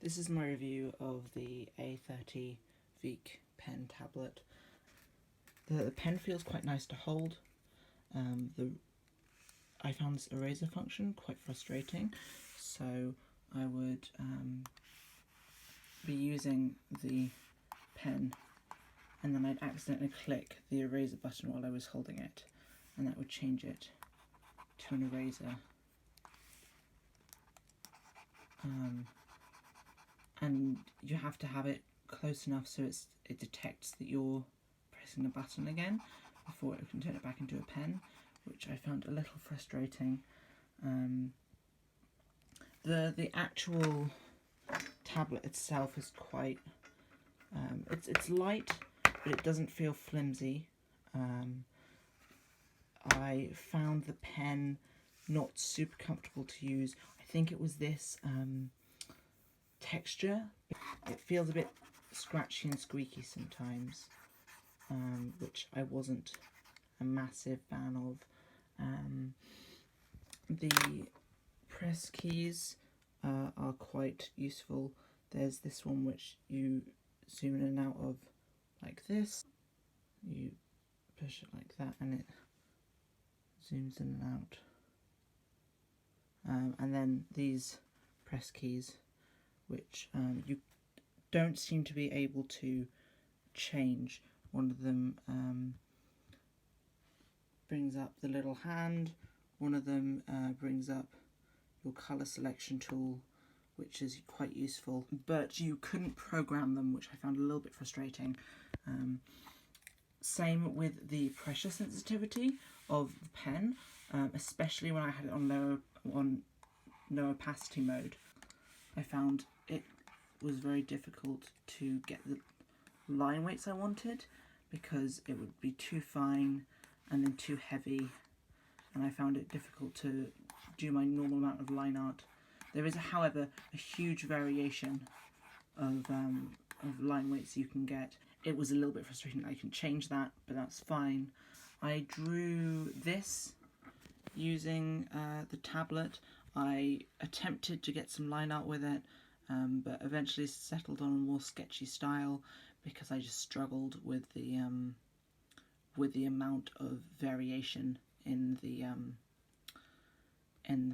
This is my review of the A30 VEIKK pen tablet. The pen feels quite nice to hold. I found this eraser function quite frustrating, so I would be using the pen and then I'd accidentally click the eraser button while I was holding it, and that would change it to an eraser. And you have to have it close enough so it detects that you're pressing the button again before it can turn it back into a pen, which I found a little frustrating. The actual tablet itself is quite it's light, but it doesn't feel flimsy. I found the pen not super comfortable to use. I think it was this texture. It feels a bit scratchy and squeaky sometimes, which I wasn't a massive fan of. The press keys are quite useful. There's this one which you zoom in and out of like this. You push it like that and it zooms in and out. And then these press keys, which you don't seem to be able to change. One of them brings up the little hand, one of them brings up your colour selection tool, which is quite useful, but you couldn't program them, which I found a little bit frustrating. Same with the pressure sensitivity of the pen, especially when I had it on no opacity mode. I found it was very difficult to get the line weights I wanted because it would be too fine and then too heavy, and I found it difficult to do my normal amount of line art. There is, however, a huge variation of line weights you can get. It was a little bit frustrating that I can change that, but that's fine. I drew this using the tablet. I attempted to get some line art with it, but eventually settled on a more sketchy style because I just struggled with the amount of variation in the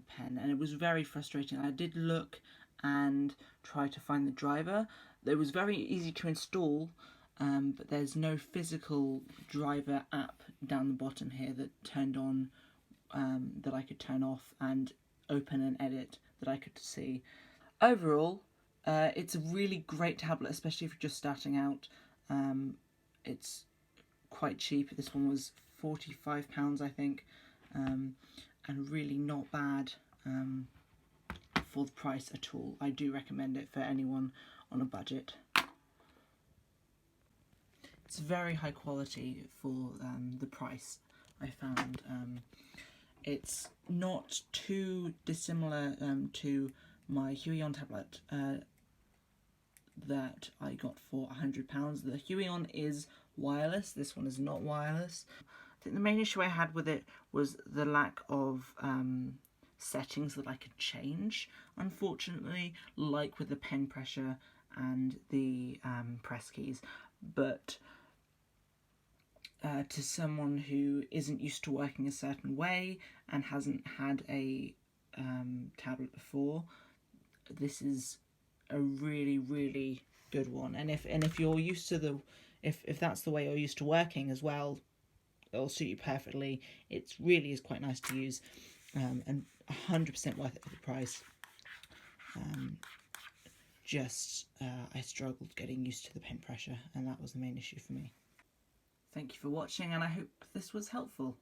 pen, and it was very frustrating. I did look and try to find the driver. It was very easy to install, but there's no physical driver app down the bottom here that turned on, that I could turn off and open and edit that I could see. Overall, it's a really great tablet, especially if you're just starting out. It's quite cheap. This one was £45, I think, and really not bad for the price at all. I do recommend it for anyone on a budget. It's very high quality for the price, I found. It's not too dissimilar to my Huion tablet that I got for £100. The Huion is wireless, this one is not wireless. I think the main issue I had with it was the lack of settings that I could change, unfortunately, like with the pen pressure and the press keys. But to someone who isn't used to working a certain way and hasn't had a tablet before, this is a really, really good one. And if you're used to if that's the way you're used to working as well, it'll suit you perfectly. It really is quite nice to use, and 100% worth it for the price. I struggled getting used to the pen pressure, and that was the main issue for me. Thank you for watching, and I hope this was helpful.